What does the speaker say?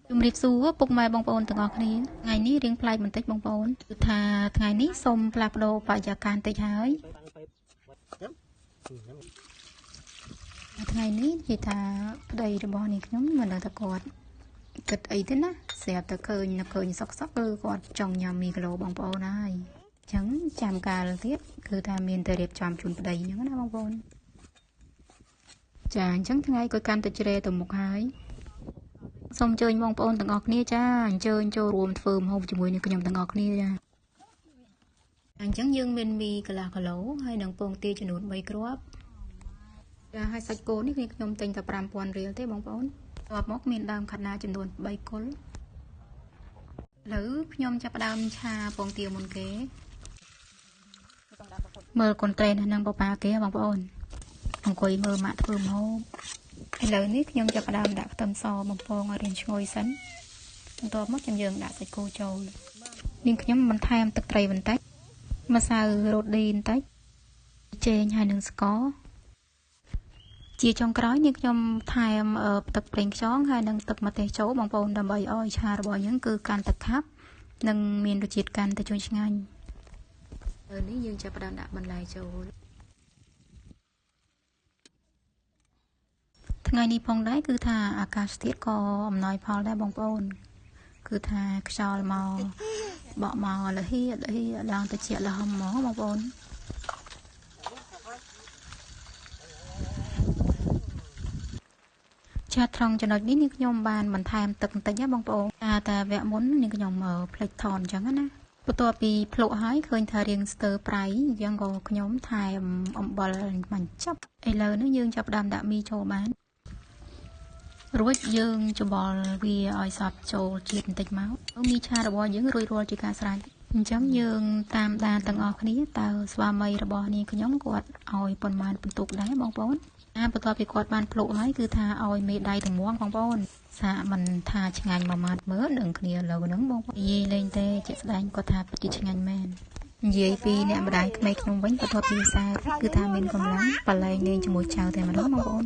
ជំរាបសួរពុកម៉ែបងប្អូនទាំងអស់គ្នាថ្ងៃនេះរៀងប្លែកបន្តិចបងប្អូនគឺថាថ្ងៃនេះសូមផ្លាស់ប្ដូរបរិយាកាសបន្តិចហើយថ្ងៃនេះនិយាយថាប្តីរបស់នេះខ្ញុំមិនដឹងថាគាត់គិតអីទេណាស្រាប់តែឃើញសុកគឺគាត់ចង់ញ៉ាំមីគីឡូបងប្អូនហើយអញ្ចឹងចាំកាលទៀតគឺថាមានតែរៀបចំជូនប្តីអញ្ចឹងណាបងប្អូនចាអញ្ចឹងថ្ងៃក៏កាន់តែជ្រេទៅមុខហើយសូមអញ្ជើញបងប្អូនទាំងអស់គ្នាចាអញ្ជើញចូលរួមធ្វើម្ហូបជាមួយនឹងខ្ញុំទាំងអស់គ្នាចាអញ្ចឹងយើងមានមីកន្លះគីឡូហើយនឹងពងទាចំនួន3គ្រាប់ចាហើយសាច់គោនេះខ្ញុំទិញតែ 5,000 រៀលទេបងប្អូនបន្ទាប់មកមានដើមខាត់ណាចំនួន3គល់ឥឡូវខ្ញុំចាប់ផ្ដើមឆាពងទាមុនគេមើលកូនត្រេនហ្នឹងប៉ាគេបងប្អូនអង្គុយមើលម៉ាក់ធ្វើម្ហូបឥឡូវនេះខ្ញុំចាប់ផ្ដើមដាក់ខ្ទឹមសបំពងឲ្យរៀងឈ្ងុយសិនបន្ទាប់មកយើងដាក់សាច់គោចូលនាងខ្ញុំបន្ថែមទឹកត្រីបន្តិចម្សៅរ៉ូឌីបន្តិចចេងហើយនឹងស្ករជាចុងក្រោយនាងខ្ញុំថែមទឹកប្រេងខ្យងហើយនឹងទឹកម្ទេសចូលបងប្អូនដើម្បីឲ្យឆារបស់យើងគឺកាន់តែខាប់និងមានរសជាតិកាន់តែជូរឆ្ងាញ់ឥឡូវនេះយើងចាប់ផ្ដើមដាក់បន្លែចូលថ្ងៃនេះផងដែរគឺថាអាកាសធាតុក៏អំណោយផលដែរបងប្អូនគឺថាខ្យល់មកបក់មកលហៀឡើងទៅជាលហមហ្មងបងប្អូនចាត្រង់ចំណុចនេះនាងខ្ញុំបានបន្ថែមទឹកបន្តិចណាបងប្អូនតែវគ្គមុននាងខ្ញុំផ្លេចថនអញ្ចឹងណាបន្ទាប់ពីភ្លក់ហើយឃើញថារៀងស្ទើរប្រៃអញ្ចឹងក៏ខ្ញុំថែមអំបិលបាញ់ចប់ឥឡូវនេះយើងចាប់ផ្ដើមដាក់មីចូលបានរួចយើងច្បល់វាឲ្យសព្វចូលជាតិបន្តិចមកមីឆារបស់យើងរួចរាល់ជាការស្រេចអញ្ចឹងយើងតាមដានទាំងអស់គ្នាតើស្វាមីរបស់នាងខ្ញុំគាត់ឲ្យប៉ុន្មានបន្ទុកដែរបងប្អូនបន្ទាប់ពីគាត់បានភ្លក់ហើយគឺថាឲ្យមេដៃទាំងមងបងប្អូនសាកមិនថាឆ្ងាញ់មួយម៉ាត់មើលដឹងគ្នាលើហ្នឹងបងប្អូននិយាយលេងទេជាក់ស្ដែងគាត់ថាពិតជាឆ្ងាញ់មែននិយាយពីអ្នកម្ដាយក្មេងខ្ញុំវិញបន្ទាប់ពីវិសាគឺថាមានកម្លាំងបលែងលេងជាមួយចៅតែម្ដងបងប្អូន